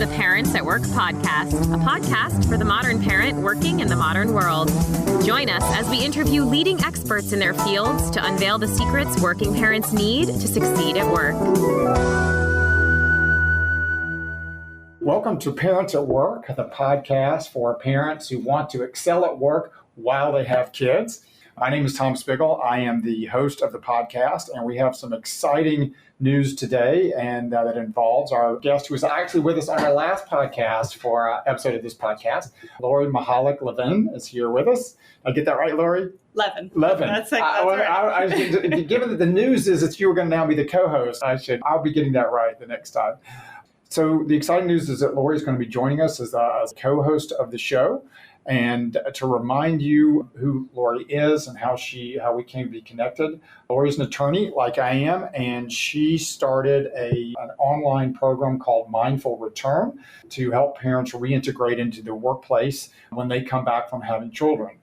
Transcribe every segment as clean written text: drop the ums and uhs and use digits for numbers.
the Parents at Work podcast, a podcast for the modern parent working in the modern world. Join us as we interview leading experts in their fields to unveil the secrets working parents need to succeed at work. Welcome to Parents at Work, the podcast for parents who want to excel at work while they have kids. My name is Tom Spiggle. I am the host of the podcast, and we have some exciting news today, and that involves our guest who was actually with us on our last podcast for an episode of this podcast. Lori Mihalich-Levin is here with us. Did I get that right, Lori? Levin. That's right. Given that the news is that you were going to now be the co-host, I'll be getting that right the next time. So the exciting news is that Lori is going to be joining us as a co-host of the show. And to remind you who Lori is and how we came to be connected, Lori's an attorney like I am, and she started an online program called Mindful Return to help parents reintegrate into the workplace when they come back from having children.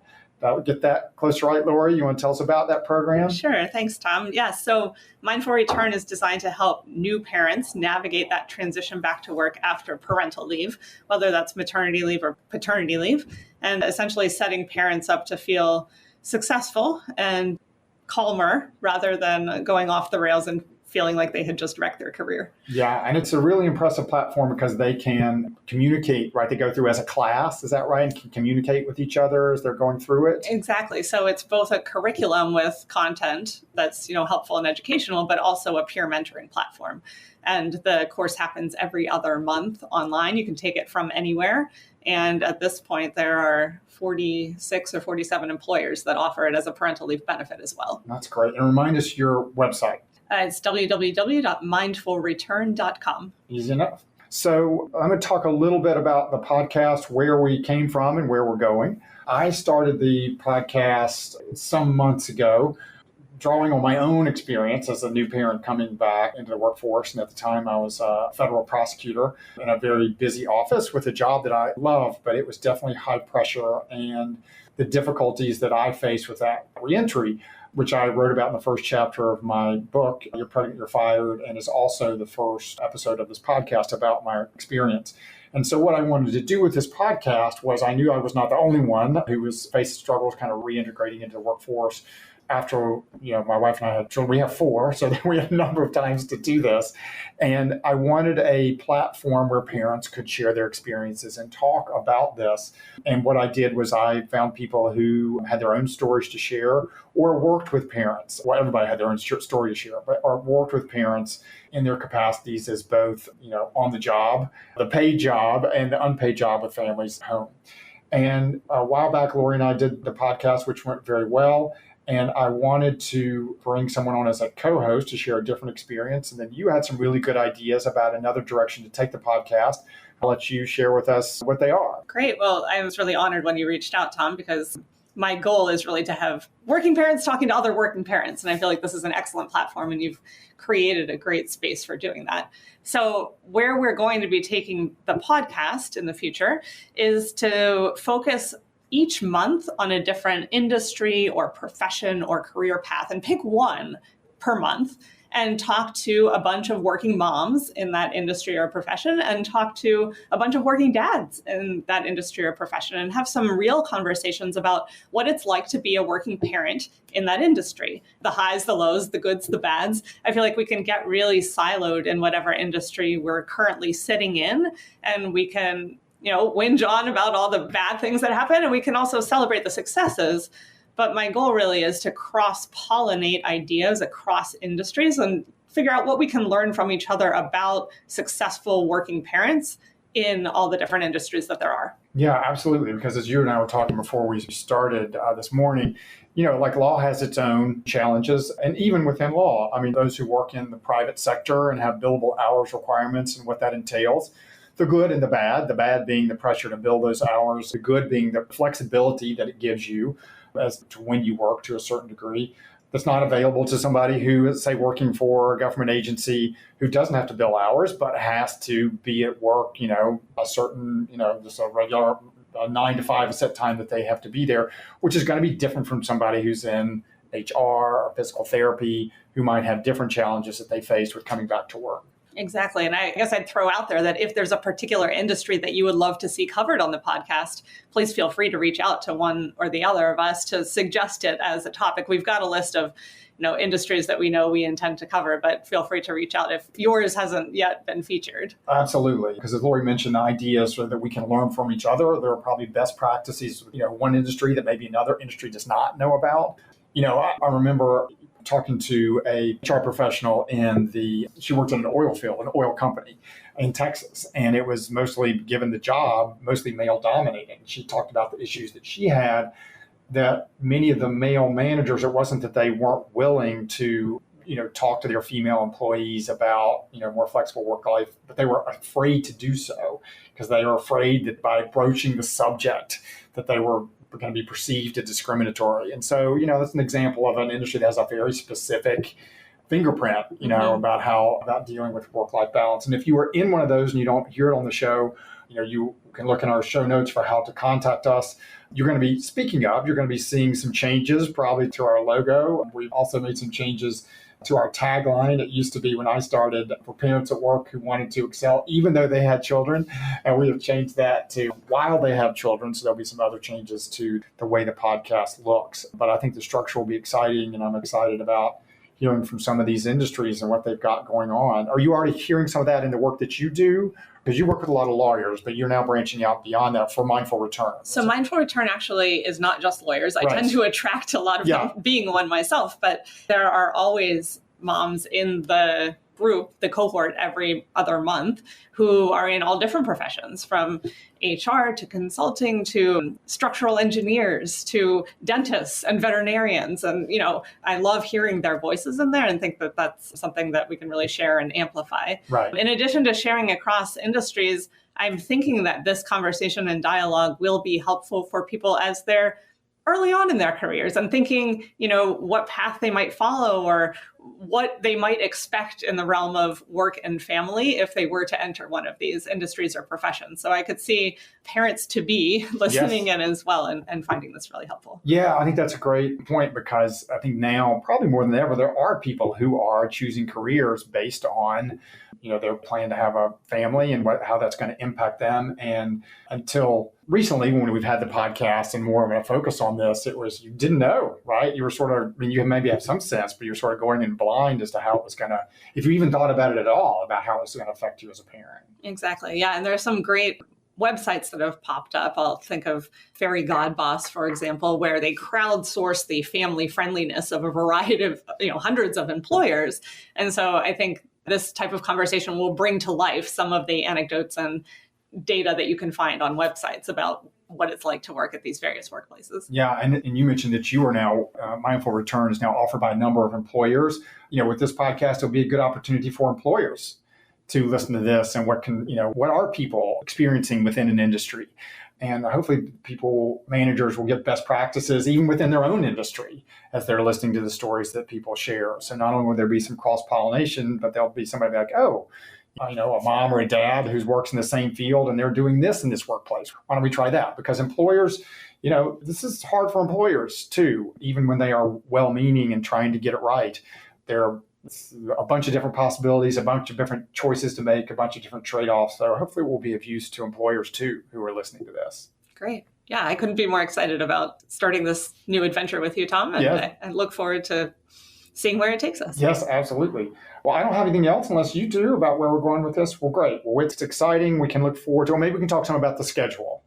Get that close, right, Lori? You want to tell us about that program? Sure. Thanks, Tom. Yeah, so Mindful Return is designed to help new parents navigate that transition back to work after parental leave, whether that's maternity leave or paternity leave, and essentially setting parents up to feel successful and calmer rather than going off the rails and feeling like they had just wrecked their career. Yeah, and it's a really impressive platform because they can communicate, right? They go through as a class, is that right? And can communicate with each other as they're going through it? Exactly. So it's both a curriculum with content that's, helpful and educational, but also a peer mentoring platform. And the course happens every other month online. You can take it from anywhere. And at this point, there are 46 or 47 employers that offer it as a parental leave benefit as well. That's great. And remind us your website. It's www.mindfulreturn.com. Easy enough. So I'm going to talk a little bit about the podcast, where we came from and where we're going. I started the podcast some months ago, drawing on my own experience as a new parent coming back into the workforce. And at the time, I was a federal prosecutor in a very busy office with a job that I loved, but it was definitely high pressure, and the difficulties that I faced with that reentry, which I wrote about in the first chapter of my book, You're Pregnant, You're Fired, and is also the first episode of this podcast about my experience. And so what I wanted to do with this podcast was, I knew I was not the only one who was facing struggles kind of reintegrating into the workforce after, my wife and I had children. We have 4, so we had a number of times to do this. And I wanted a platform where parents could share their experiences and talk about this. And what I did was I found people who had their own stories to share or worked with parents. Well, everybody had their own story to share, or worked with parents in their capacities as both, on the job, the paid job, and the unpaid job with families at home. And a while back, Lori and I did the podcast, which went very well. And I wanted to bring someone on as a co-host to share a different experience. And then you had some really good ideas about another direction to take the podcast. I'll let you share with us what they are. Great. Well, I was really honored when you reached out, Tom, because my goal is really to have working parents talking to other working parents. And I feel like this is an excellent platform, and you've created a great space for doing that. So where we're going to be taking the podcast in the future is to focus each month on a different industry or profession or career path, and pick one per month and talk to a bunch of working moms in that industry or profession, and talk to a bunch of working dads in that industry or profession, and have some real conversations about what it's like to be a working parent in that industry. The highs, the lows, the goods, the bads. I feel like we can get really siloed in whatever industry we're currently sitting in, and we can whinge on about all the bad things that happen, and we can also celebrate the successes. But my goal really is to cross-pollinate ideas across industries and figure out what we can learn from each other about successful working parents in all the different industries that there are. Yeah, absolutely. Because as you and I were talking before we started this morning, like law has its own challenges. And even within law, those who work in the private sector and have billable hours requirements and what that entails, the good and the bad being the pressure to bill those hours, the good being the flexibility that it gives you as to when you work to a certain degree. That's not available to somebody who is, say, working for a government agency who doesn't have to bill hours, but has to be at work, a certain, just a regular 9 to 5 a set time that they have to be there, which is going to be different from somebody who's in HR or physical therapy, who might have different challenges that they face with coming back to work. Exactly. And I guess I'd throw out there that if there's a particular industry that you would love to see covered on the podcast, please feel free to reach out to one or the other of us to suggest it as a topic. We've got a list of industries that we know we intend to cover, but feel free to reach out if yours hasn't yet been featured. Absolutely. Because as Lori mentioned, ideas so that we can learn from each other. There are probably best practices, one industry that maybe another industry does not know about. I remember talking to a HR professional she worked in an oil field, an oil company in Texas, and it was mostly, given the job, mostly male dominated. She talked about the issues that she had, that many of the male managers, it wasn't that they weren't willing to, talk to their female employees about, more flexible work life, but they were afraid to do so because they were afraid that by broaching the subject that they were going to be perceived as discriminatory. And so, that's an example of an industry that has a very specific fingerprint, about dealing with work-life balance. And if you are in one of those and you don't hear it on the show, you can look in our show notes for how to contact us. You're going to be, speaking of, you're going to be seeing some changes probably to our logo. We've also made some changes to our tagline. It used to be, when I started, for parents at work who wanted to excel even though they had children, and we have changed that to while they have children. So there'll be some other changes to the way the podcast looks. But I think the structure will be exciting, and I'm excited about hearing from some of these industries and what they've got going on. Are you already hearing some of that in the work that you do? Because you work with a lot of lawyers, but you're now branching out beyond that for Mindful Return. So Mindful Return actually is not just lawyers. I tend to attract a lot of them, being one myself, but there are always moms in the group, the cohort, every other month who are in all different professions, from HR to consulting to structural engineers to dentists and veterinarians. And, I love hearing their voices in there and think that that's something that we can really share and amplify. Right. In addition to sharing across industries, I'm thinking that this conversation and dialogue will be helpful for people as they're early on in their careers and thinking, what path they might follow or what they might expect in the realm of work and family if they were to enter one of these industries or professions. So I could see parents to be listening in as well and finding this really helpful. Yeah, I think that's a great point, because I think now, probably more than ever, there are people who are choosing careers based on, their plan to have a family and how that's going to impact them. And until recently, when we've had the podcast and more of a focus on this, it was, you didn't know, right? You were sort of, you maybe have some sense, but you're sort of going in blind as to how it was going to, if you even thought about it at all, about how it was going to affect you as a parent. Exactly. Yeah. And there are some great websites that have popped up. I'll think of Fairy God Boss, for example, where they crowdsource the family friendliness of a variety of, hundreds of employers. And so I think this type of conversation will bring to life some of the anecdotes and data that you can find on websites about what it's like to work at these various workplaces. Yeah, and you mentioned that you are now, Mindful Return is now offered by a number of employers. With this podcast, it'll be a good opportunity for employers to listen to this and what are people experiencing within an industry. And hopefully managers will get best practices even within their own industry as they're listening to the stories that people share. So not only will there be some cross-pollination, but there'll be somebody like, a mom or a dad who works in the same field and they're doing this in this workplace. Why don't we try that? Because employers, this is hard for employers too, even when they are well-meaning and trying to get it right. There are a bunch of different possibilities, a bunch of different choices to make, a bunch of different trade-offs. So hopefully it will be of use to employers too who are listening to this. Great. Yeah, I couldn't be more excited about starting this new adventure with you, Tom. And I look forward to seeing where it takes us. Yes, absolutely. Well, I don't have anything else unless you do about where we're going with this. Well, great. Well, it's exciting. We can look forward to it. Maybe we can talk some about the schedule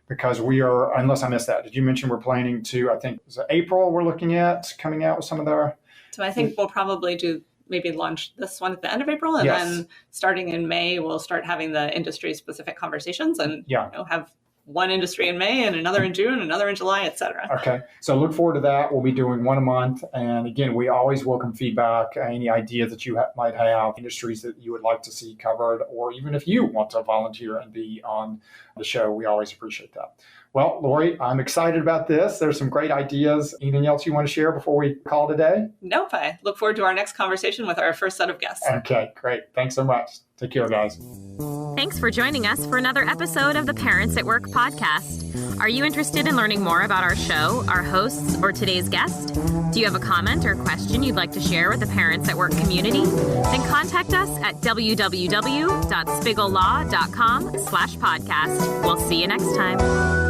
because we are, unless I missed that. Did you mention we're planning to, I think, is it April we're looking at coming out with some of the... So I think we'll probably maybe launch this one at the end of April. And then starting in May, we'll start having the industry specific conversations and have one industry in May and another in June, another in July, et cetera. Okay. So look forward to that. We'll be doing one a month. And again, we always welcome feedback, any ideas that you might have, industries that you would like to see covered, or even if you want to volunteer and be on the show, we always appreciate that. Well, Lori, I'm excited about this. There's some great ideas. Anything else you want to share before we call today? Nope. I look forward to our next conversation with our first set of guests. Okay, great. Thanks so much. Take care, guys. Thanks for joining us for another episode of the Parents at Work podcast. Are you interested in learning more about our show, our hosts, or today's guest? Do you have a comment or question you'd like to share with the Parents at Work community? Then contact us at www.spigglellaw.com/podcast. We'll see you next time.